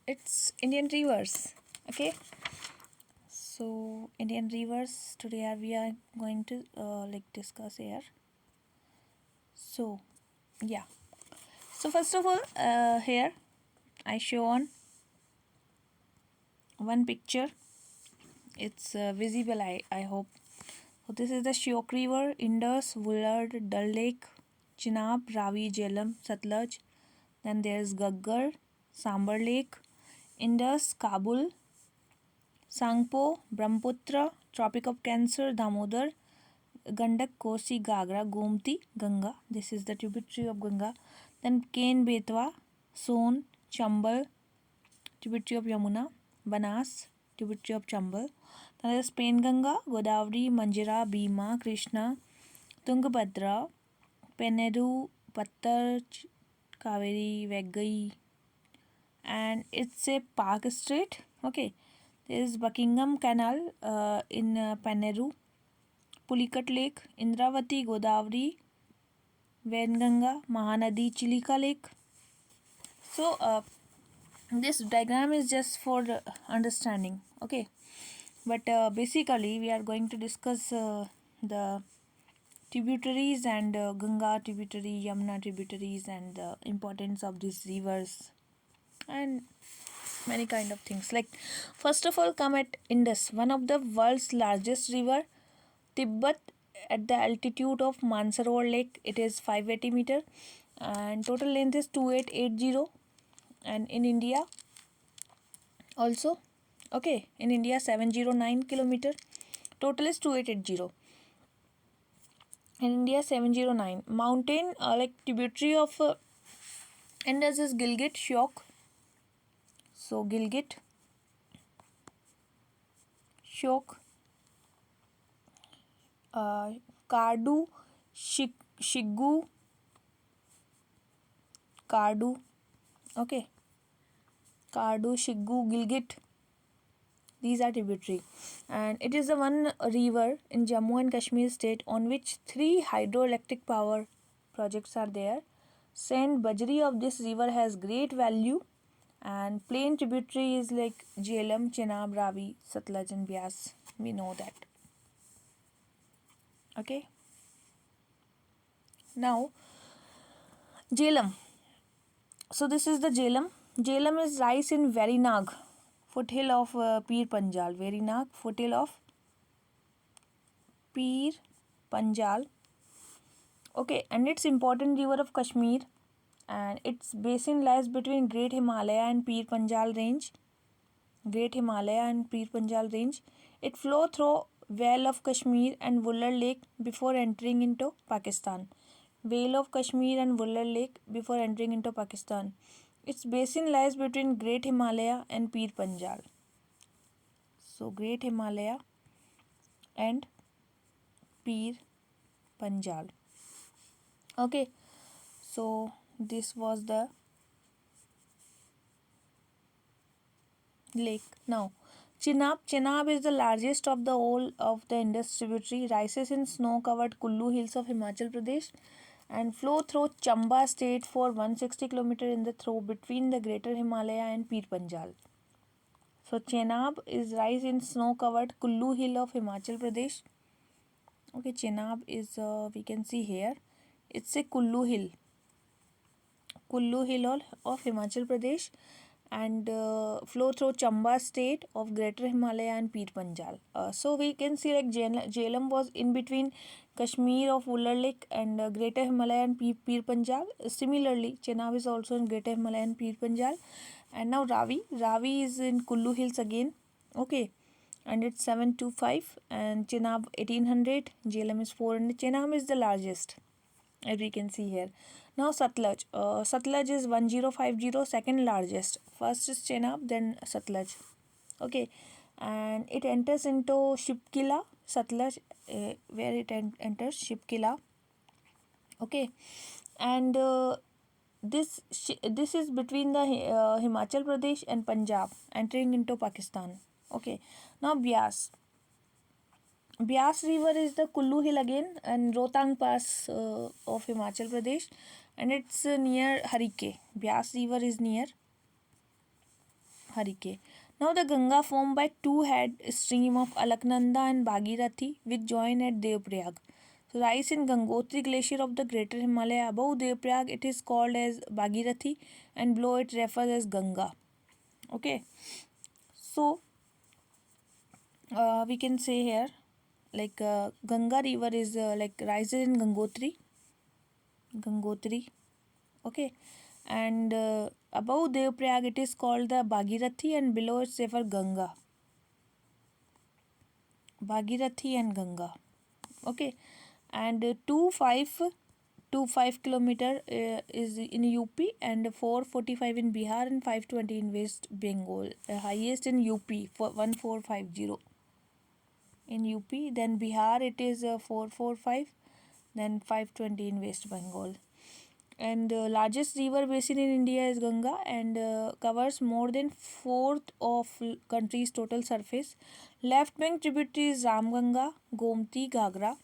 It's Indian rivers. Okay, so Indian rivers today we are going to discuss here. So yeah, so first of all, here I show on one picture. It's visible. I hope. So this is the Shyok River, Indus, Wullard, Dal Lake, Chenab, Ravi, Jhelum, Satluj. Then there's Gaggar, Sambar Lake, Indus, Kabul, Sangpo, Brahmaputra, Tropic of Cancer, Damodar, Gandak, Kosi, Gagra, Gomti, Ganga. This is the tributary of Ganga. Then Ken, Betwa, Son, Chambal, tributary of Yamuna, Banas, tributary of Chambal. Then there's Ganga, Godavari, Manjira, Bhima, Krishna, Tungabhadra, Penedu, Pattar, Kaveri, Veggai, and it's a park street. Okay, there is Buckingham Canal in Paneru, Pulikat Lake, Indravati, Godavari, Venganga, Mahanadi, Chilika Lake. So this diagram is just for understanding. Okay, but basically we are going to discuss the tributaries and Ganga tributary, Yamuna tributaries, and the importance of these rivers and many kind of things. Like first of all, come at Indus, one of the world's largest river. Tibet, at the altitude of Mansarovar Lake, it is 580 meter, and total length is 2880. And in India also, okay, in India 709 kilometer, total is 2880. In India 709 mountain, like tributary of Indus is Gilgit, Shyok. So Gilgit, Shyok, uh, Kardu, Shigu, Kardu, okay, Kardu, Shigu, Gilgit. These are tributary, and it is the one river in Jammu and Kashmir state on which three hydroelectric power projects are there. Saint Bajri of this river has great value, and plain tributary is like Jhelum, Chenab, Ravi, Satluj, and Byas. We know that. Okay. Now Jhelum. So this is the Jhelum. Jhelum is rise in Verinag, foothill of Pir Panjal. Verinag, foothill of Pir Panjal. Okay, and it's important river of Kashmir, and its basin lies between Great Himalaya and Pir Panjal range. Great Himalaya and Pir Panjal range. It flows through Vale of Kashmir and Vuller Lake before entering into Pakistan. Vale of Kashmir and Vuller Lake before entering into Pakistan. Its basin lies between Great Himalaya and Pir Panjal. So Great Himalaya and Pir Panjal. Okay, so this was the lake. Now Chenab. Chenab is the largest of the whole of the Indus tributary, rises in snow-covered Kullu hills of Himachal Pradesh and flow through Chamba state for 160 km in the throw between the Greater Himalaya and Pir Panjal. So Chenab is rise in snow-covered Kullu hill of Himachal Pradesh. Okay, Chenab is we can see here. It's a Kullu hill. Kullu hill of Himachal Pradesh, and flow through Chamba state of Greater Himalaya and Pir Panjal. So we can see like Jhelum was in between Kashmir of Vuller Lake and Greater Himalaya and Pir Panjal. Similarly, Chenab is also in Greater Himalaya and Pir Panjal. And now Ravi is in Kullu Hills again. Okay, and it's 725, and Chenab 1800. Jhelum is 400. Chenab is the largest, as we can see here. Now Satluj. Satluj is 1050, second largest. First is Chenab, then Satluj. Okay, and it enters into Shipkila, Satluj, where it enters Shipkila. Okay, and this is between the Himachal Pradesh and Punjab, entering into Pakistan. Okay, now Byas. Byas river is the Kullu hill again and Rohtang pass of Himachal Pradesh, and it's near Harike. Byas river is near Harike. Now the Ganga formed by two head stream of Alaknanda and Bhagirathi which join at Devprayag. So rise in Gangotri glacier of the Greater Himalaya above Devprayag, it is called as Bhagirathi, and below it refers as Ganga. Okay, so we can say here like Ganga river is like rises in Gangotri. Okay, and above Devprayag it is called the Bhagirathi, and below it's refer Ganga. Bhagirathi and Ganga. Okay, and 2.5 kilometer is in UP, and 445 in Bihar, and 520 in West Bengal. Highest in UP for 1450 in UP. Then Bihar it is 445, then 520 in West Bengal. And largest river basin in India is Ganga, and covers more than fourth of country's total surface. Left bank tributaries Ramganga, Gomti, Gagra,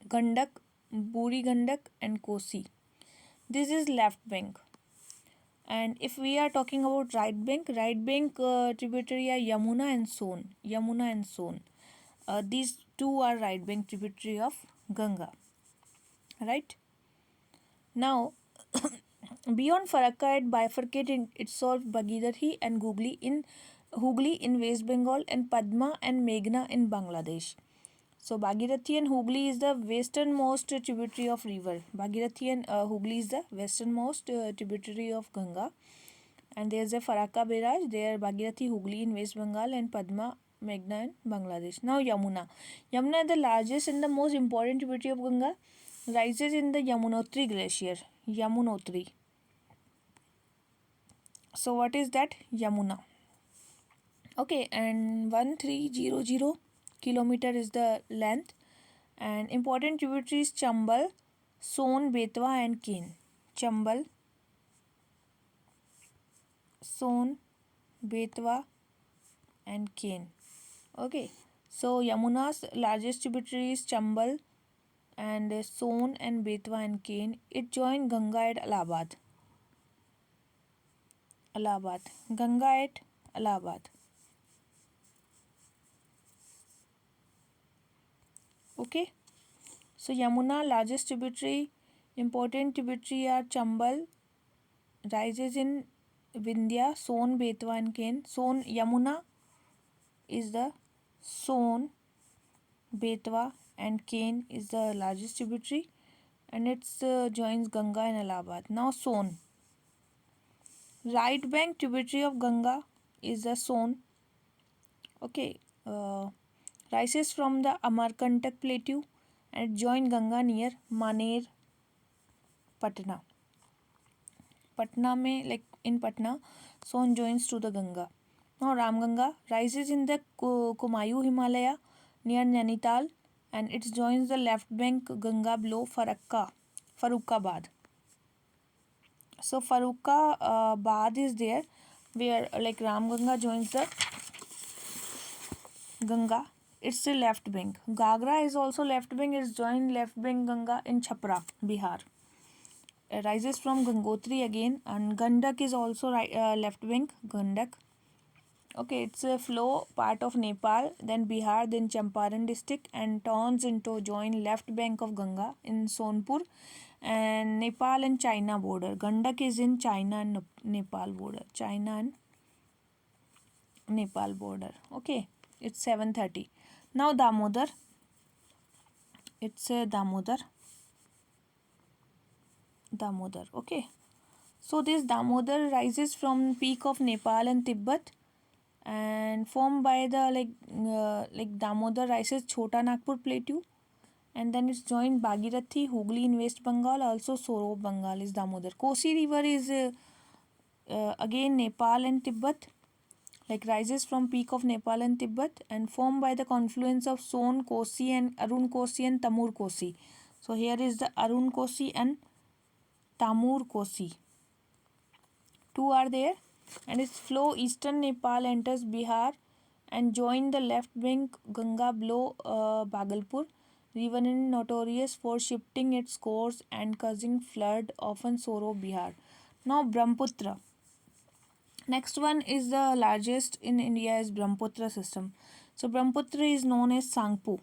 Gandak, Buri Gandak, and Kosi. This is left bank. And if we are talking about right bank tributary are Yamuna and Son. These two are right bank tributary of Ganga. Right? Now, beyond Farakka, it bifurcated itself Bhagirathi and Hooghly in West Bengal, and Padma and Meghna in Bangladesh. So Bhagirathi and Hooghly is the westernmost tributary of river. Bhagirathi and Hooghly is the westernmost tributary of Ganga. And there is a Farakka Barrage there, Bhagirathi, Hooghly in West Bengal, and Padma, Meghna in Bangladesh. Now Yamuna. Yamuna is the largest and the most important tributary of Ganga. Rises in the Yamunotri glacier. Yamunotri. So what is that? Yamuna. Okay, and 1300 kilometer is the length. And important tributaries Chambal, Son, Betwa, and Ken. Chambal, Son, Betwa, and Ken. Okay, so Yamuna's largest tributary is Chambal, and Son and Betwa and Ken. It joins Ganga at Allahabad. Ganga at Allahabad. Okay, so Yamuna largest tributary, important tributary are Chambal, rises in Vindhya, Son, Betwa, and Ken. Son, Yamuna is the Son, Betwa, and Ken is the largest tributary, and it joins Ganga and Allahabad. Now Son. Right bank tributary of Ganga is the Son. Okay, rises from the Amarkantak plateau and join Ganga near Maner, Patna. Patna mein, like in Patna, Son joins to the Ganga. Now Ramganga rises in the Kumayu Himalaya near Nainital, and it joins the left bank Ganga below Farrukhabad. So Farrukhabad is there where like Ramganga joins the Ganga. It's the left bank. Gagra is also left bank. It's joined left bank Ganga in Chhapra, Bihar. Rises from Gangotri again, and Gandak is also left bank Gandak. Okay, it's a flow part of Nepal, then Bihar, then Champaran district, and turns into join left bank of Ganga in Sonpur, and Nepal and China border. Gandak is in China and Nepal border. Okay, it's 7:30. Now Damodar. It's Damodar. Okay. So this Damodar rises from peak of Nepal and Tibet, and formed by the like Damodar rises Chota Nagpur plateau, and then it's joined Bhagirathi, Hooghly in West Bengal, also Soro Bengal is Damodar. Kosi river is again Nepal and Tibet, like rises from peak of Nepal and Tibet, and formed by the confluence of Son Kosi and Arun Kosi and Tamur Kosi. So here is the Arun Kosi and Tamur Kosi. Two are there, and its flow eastern Nepal enters Bihar and join the left bank Ganga below Bhagalpur. River is notorious for shifting its course and causing flood, often Soro, Bihar. Now Brahmaputra. Next one is the largest in India is Brahmaputra system. So Brahmaputra is known as Sangpo.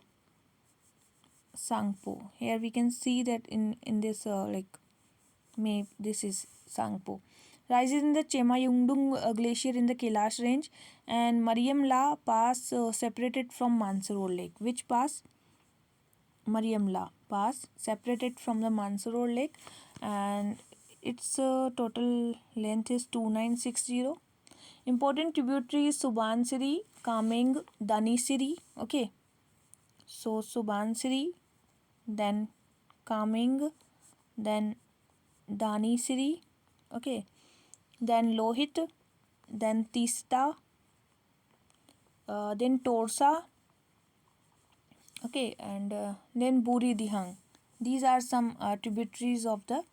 Sangpo. Here we can see that in this map, this is Sangpo. Rises in the Chemayungdung glacier in the Kailash range, and Mariam La Pass separated from Mansarovar Lake. Which pass? Mariam La Pass separated from the Mansarovar Lake, and its total length is 2960. Important tributaries Subansiri, Kameng, Danisiri. Okay, so Subansiri, then Kameng, then Danisiri. Okay, then Lohit, then Tista, then Torsa. Okay, and then Buri Dihang. These are some tributaries of the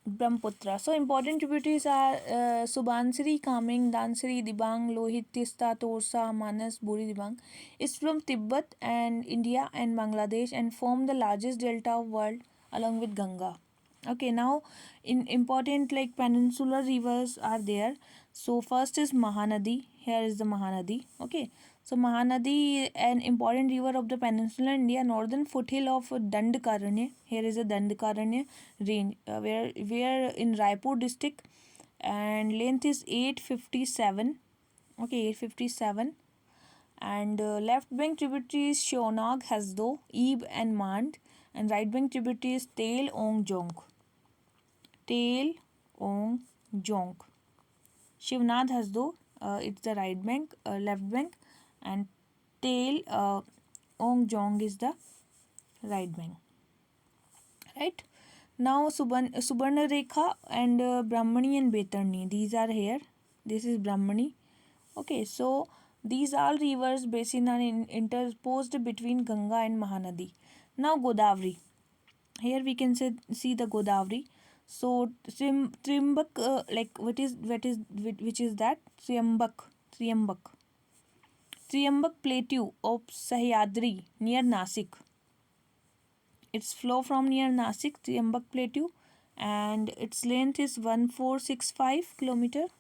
Brahmaputra. So important tributaries are Subansiri, Kameng, Dansiri, Dibang, Lohit, Tista, Torsa, Manas, Buri Dibang. It's from Tibet and India and Bangladesh and form the largest delta of world along with Ganga. Okay, now in important like peninsular rivers are there. So first is Mahanadi. Here is the Mahanadi. Okay, so Mahanadi, an important river of the peninsular India, northern foothill of Dandakaranya. Here is a Dandakaranya range, where in Raipur district, and length is 857. Okay, 857. And left bank tributaries Shionag, Hasdo, Ib, and Mand, and right bank tributaries Tail, Ong, Jong. Tail, Ong, Jong. Shivnath Hasdo, it's the right bank, left bank, and Tail, Ong Jong is the right bank. Right? Now Subarna Rekha and Brahmani and Betarni. These are here. This is Brahmani. Okay, so these all rivers basin are interposed between Ganga and Mahanadi. Now Godavari. Here we can see the Godavari. So Trimbak, like which is that? Triambak Plateau of Sahyadri near Nasik. Its flow from near Nasik, Triambak Plateau, and its length is 1465 kilometer.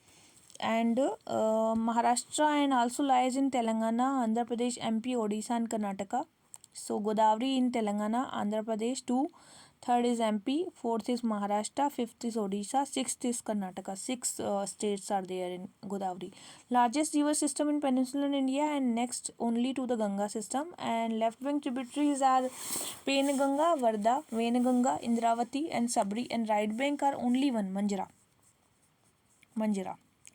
And Maharashtra and also lies in Telangana, Andhra Pradesh, MP, Odisha, and Karnataka. So Godavari in Telangana, Andhra Pradesh, 2. Third is MP, fourth is Maharashtra, fifth is Odisha, sixth is Karnataka. Six states are there in Godavari. Largest river system in peninsular India and next only to the Ganga system. And left bank tributaries are Penganga, Varda, Venaganga, Indravati, and Sabri. And right bank are only one, Manjra.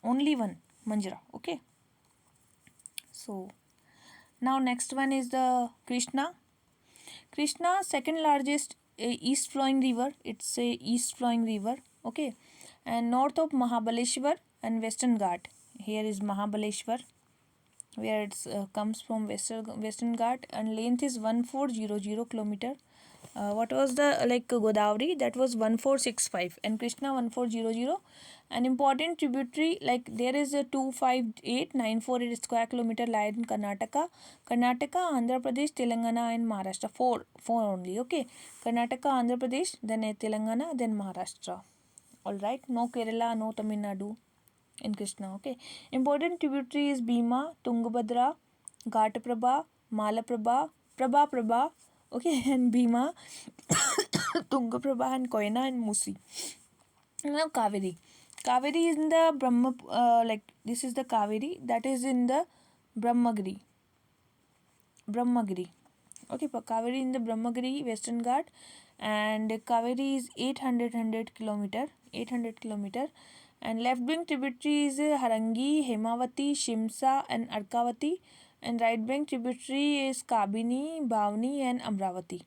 Only one, Manjra. Okay. So now next one is the Krishna. Krishna, second largest east flowing river. It's a east flowing river. Okay, and north of Mahabaleshwar and Western Ghat. Here is Mahabaleshwar, where it comes from Western Ghat, and length is 1400 kilometer. What was the Godavari? That was 1465, and Krishna 1400. An important tributary there is a 258,948 square kilometer lie in Karnataka, Andhra Pradesh, Telangana, and Maharashtra. Four only. Okay, Karnataka, Andhra Pradesh, then Telangana, then Maharashtra. All right, no Kerala, no Tamil Nadu in Krishna. Okay, important tributary is Bhima, Tungabhadra, Ghatprabha, Malaprabha, Prabha. Okay, and Bhima, Tungaprabha, and Koyna, and Musi. Now Kaveri. Kaveri is in the Brahma, this is the Kaveri that is in the Brahmagiri. Okay, Kaveri in the Brahmagiri, Western Ghat, and Kaveri is 800 kilometer. And left bank tributary is Harangi, Hemavati, Shimsa, and Arkavati, and right bank tributary is Kabini, Bhavani, and Amravati.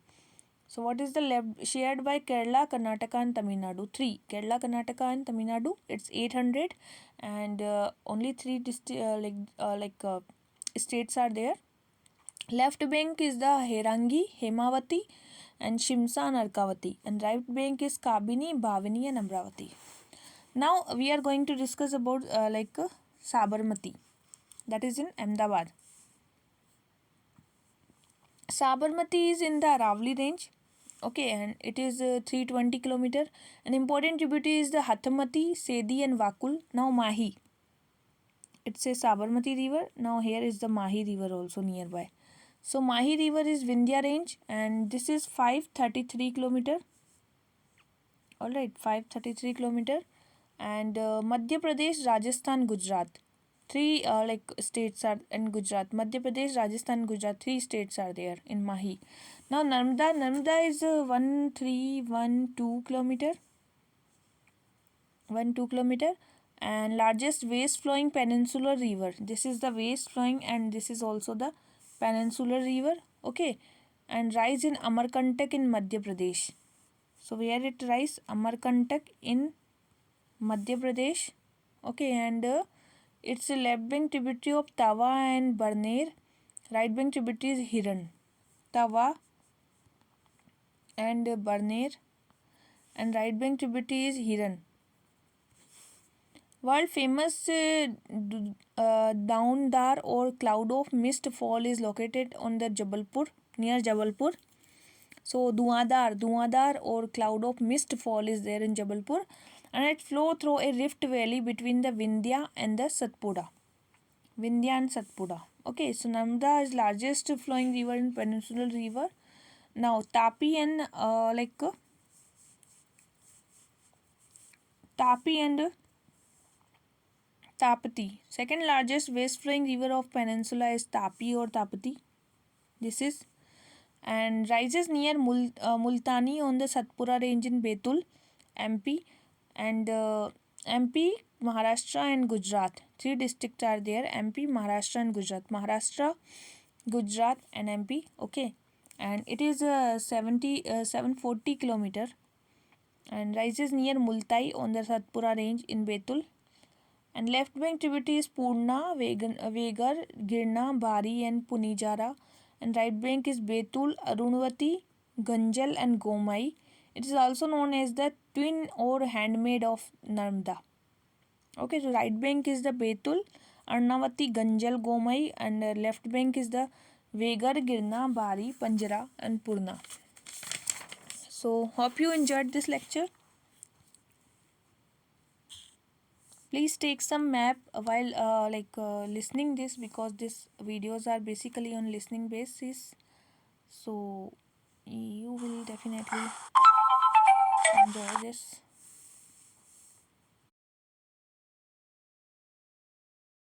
So what is the left shared by Kerala, Karnataka, and Tamil Nadu? 3. Kerala, Karnataka, and Tamil Nadu. It's 800, and only 3 states are there. Left bank is the Herangi, Hemavati, and Shimsa and Arkavati, and right bank is Kabini, Bhavani, and Amravati. Now we are going to discuss about Sabarmati, that is in Ahmedabad. Sabarmati is in the Aravali range, Okay, and it is 320 kilometer. An important tributary is the Hathamati, Sedi, and Vakul. Now Mahi. It's a Sabarmati river. Now here is the Mahi river also nearby. So Mahi river is Vindhya range, and this is 533 kilometer. All right, 533 kilometer. And Madhya Pradesh, Rajasthan, Gujarat. Three like states are in Gujarat. Madhya Pradesh, Rajasthan, Gujarat. Three states are there in Mahi. Now Narmada is 1312 kilometer. 1 2 kilometer, and largest waste flowing peninsular river. This is the waste flowing, and this is also the peninsular river. Okay, and rise in Amarkantak in Madhya Pradesh. So where it rise? Amarkantak in Madhya Pradesh. Okay, and it's a left bank tributary of Tawa and Barner. Right bank tributary is Hiran. Tawa and Barner, and right bank tributary is Hiran. World famous Down or cloud of mist fall is located on the Jabalpur, near Jabalpur. So Dhuandar or cloud of mist fall is there in Jabalpur, and it flow through a rift valley between the Vindhya and the Satpura. Vindhya and Satpura. Okay, so Narmada is largest flowing river in peninsular river. Now Tapi and Tapi and Tapati. Second largest west flowing river of peninsula is Tapi or Tapati. This is, and rises near Multani on the Satpura range in Betul, MP, and MP, Maharashtra and Gujarat. Three districts are there: MP, Maharashtra and Gujarat. Maharashtra, Gujarat and MP. Okay, and it is 740 kilometer, and rises near Multai on the Satpura range in Betul, and left bank tributaries Purna, Vegar, Girna, Bari, and Punijara. And right bank is Betul, Arunvati, Ganjal, and Gomai. It is also known as the twin or handmaid of Narmada. Okay, so right bank is the Betul, Arnavati, Ganjal, Gomai, and left bank is the Vegar, Girna, Bari, Panjara, and Purna. So, hope you enjoyed this lecture. Please take some map while listening this, because these videos are basically on listening basis, so you will definitely enjoy this.